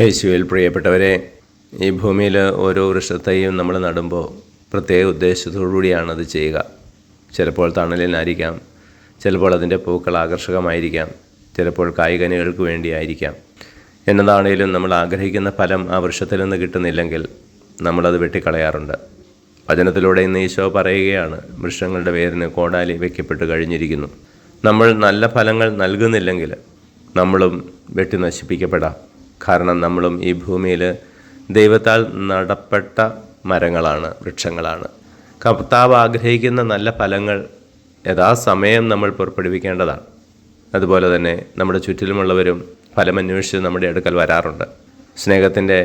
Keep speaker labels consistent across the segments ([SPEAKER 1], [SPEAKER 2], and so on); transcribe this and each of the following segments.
[SPEAKER 1] യേശുവിൽ പ്രിയപ്പെട്ടവരെ, ഈ ഭൂമിയിൽ ഓരോ വൃക്ഷത്തെയും നമ്മൾ നടുമ്പോൾ പ്രത്യേക ഉദ്ദേശത്തോടുകൂടിയാണ് അത് ചെയ്യുക. ചിലപ്പോൾ തണലിനായിരിക്കാം, ചിലപ്പോൾ അതിൻ്റെ പൂക്കൾ ആകർഷകമായിരിക്കാം, ചിലപ്പോൾ കായ്കനികൾക്ക് വേണ്ടിയായിരിക്കാം. എന്നതാണേലും നമ്മൾ ആഗ്രഹിക്കുന്ന ഫലം ആ വൃക്ഷത്തിൽ നിന്ന് കിട്ടുന്നില്ലെങ്കിൽ നമ്മളത് വെട്ടിക്കളയാറുണ്ട്. വചനത്തിലൂടെ ഇന്ന് ഈശോ പറയുകയാണ്, വൃക്ഷങ്ങളുടെ വേരിന് കോടാലി വയ്ക്കപ്പെട്ട് കഴിഞ്ഞിരിക്കുന്നു. നമ്മൾ നല്ല ഫലങ്ങൾ നൽകുന്നില്ലെങ്കിൽ നമ്മളും വെട്ടി നശിപ്പിക്കപ്പെടാം. കാരണം നമ്മളും ഈ ഭൂമിയിൽ ദൈവത്താൽ നടപ്പെട്ട മരങ്ങളാണ്, വൃക്ഷങ്ങളാണ്. കർത്താവ് ആഗ്രഹിക്കുന്ന നല്ല ഫലങ്ങൾ യഥാസമയം നമ്മൾ പുറപ്പെടുവിക്കേണ്ടതാണ്. അതുപോലെ തന്നെ നമ്മുടെ ചുറ്റിലുമുള്ളവരും ഫലമന്വേഷിച്ച് നമ്മുടെ അടുക്കൽ വരാറുണ്ട്. സ്നേഹത്തിൻ്റെ,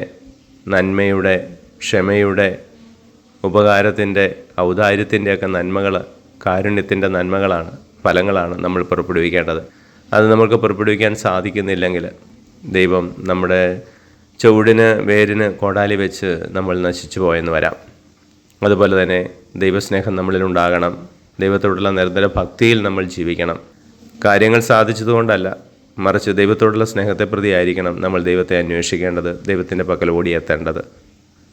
[SPEAKER 1] നന്മയുടെ, ക്ഷമയുടെ, ഉപകാരത്തിൻ്റെ, ഔദാര്യത്തിൻ്റെയൊക്കെ നന്മകൾ, കാരുണ്യത്തിൻ്റെ നന്മകളാണ്, ഫലങ്ങളാണ് നമ്മൾ പുറപ്പെടുവിക്കേണ്ടത്. അത് നമുക്ക് പുറപ്പെടുവിക്കാൻ സാധിക്കുന്നില്ലെങ്കിൽ ദൈവം നമ്മുടെ ചുവടിന്, വേരിന് കോടാലി വെച്ച് നമ്മൾ നശിച്ചു പോയെന്ന് വരാം. അതുപോലെ തന്നെ ദൈവസ്നേഹം നമ്മളിലുണ്ടാകണം. ദൈവത്തോടുള്ള നിരന്തര ഭക്തിയിൽ നമ്മൾ ജീവിക്കണം. കാര്യങ്ങൾ സാധിച്ചതുകൊണ്ടല്ല, മറിച്ച് ദൈവത്തോടുള്ള സ്നേഹത്തെ പ്രതിയായിരിക്കണം നമ്മൾ ദൈവത്തെ അന്വേഷിക്കേണ്ടത്, ദൈവത്തിൻ്റെ പക്കൽ ഓടിയെത്തേണ്ടത്.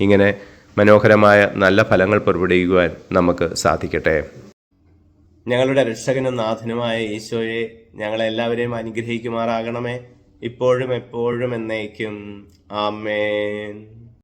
[SPEAKER 1] ഇങ്ങനെ മനോഹരമായ നല്ല ഫലങ്ങൾ പുറപ്പെടുവിക്കുവാൻ നമുക്ക് സാധിക്കട്ടെ. ഞങ്ങളുടെ രക്ഷകനും നാഥനുമായ ഈശോയെ, ഞങ്ങളെല്ലാവരെയും അനുഗ്രഹിക്കുമാറാകണമേ, ഇപ്പോഴും എപ്പോഴും എന്നേക്കും. ആമേൻ.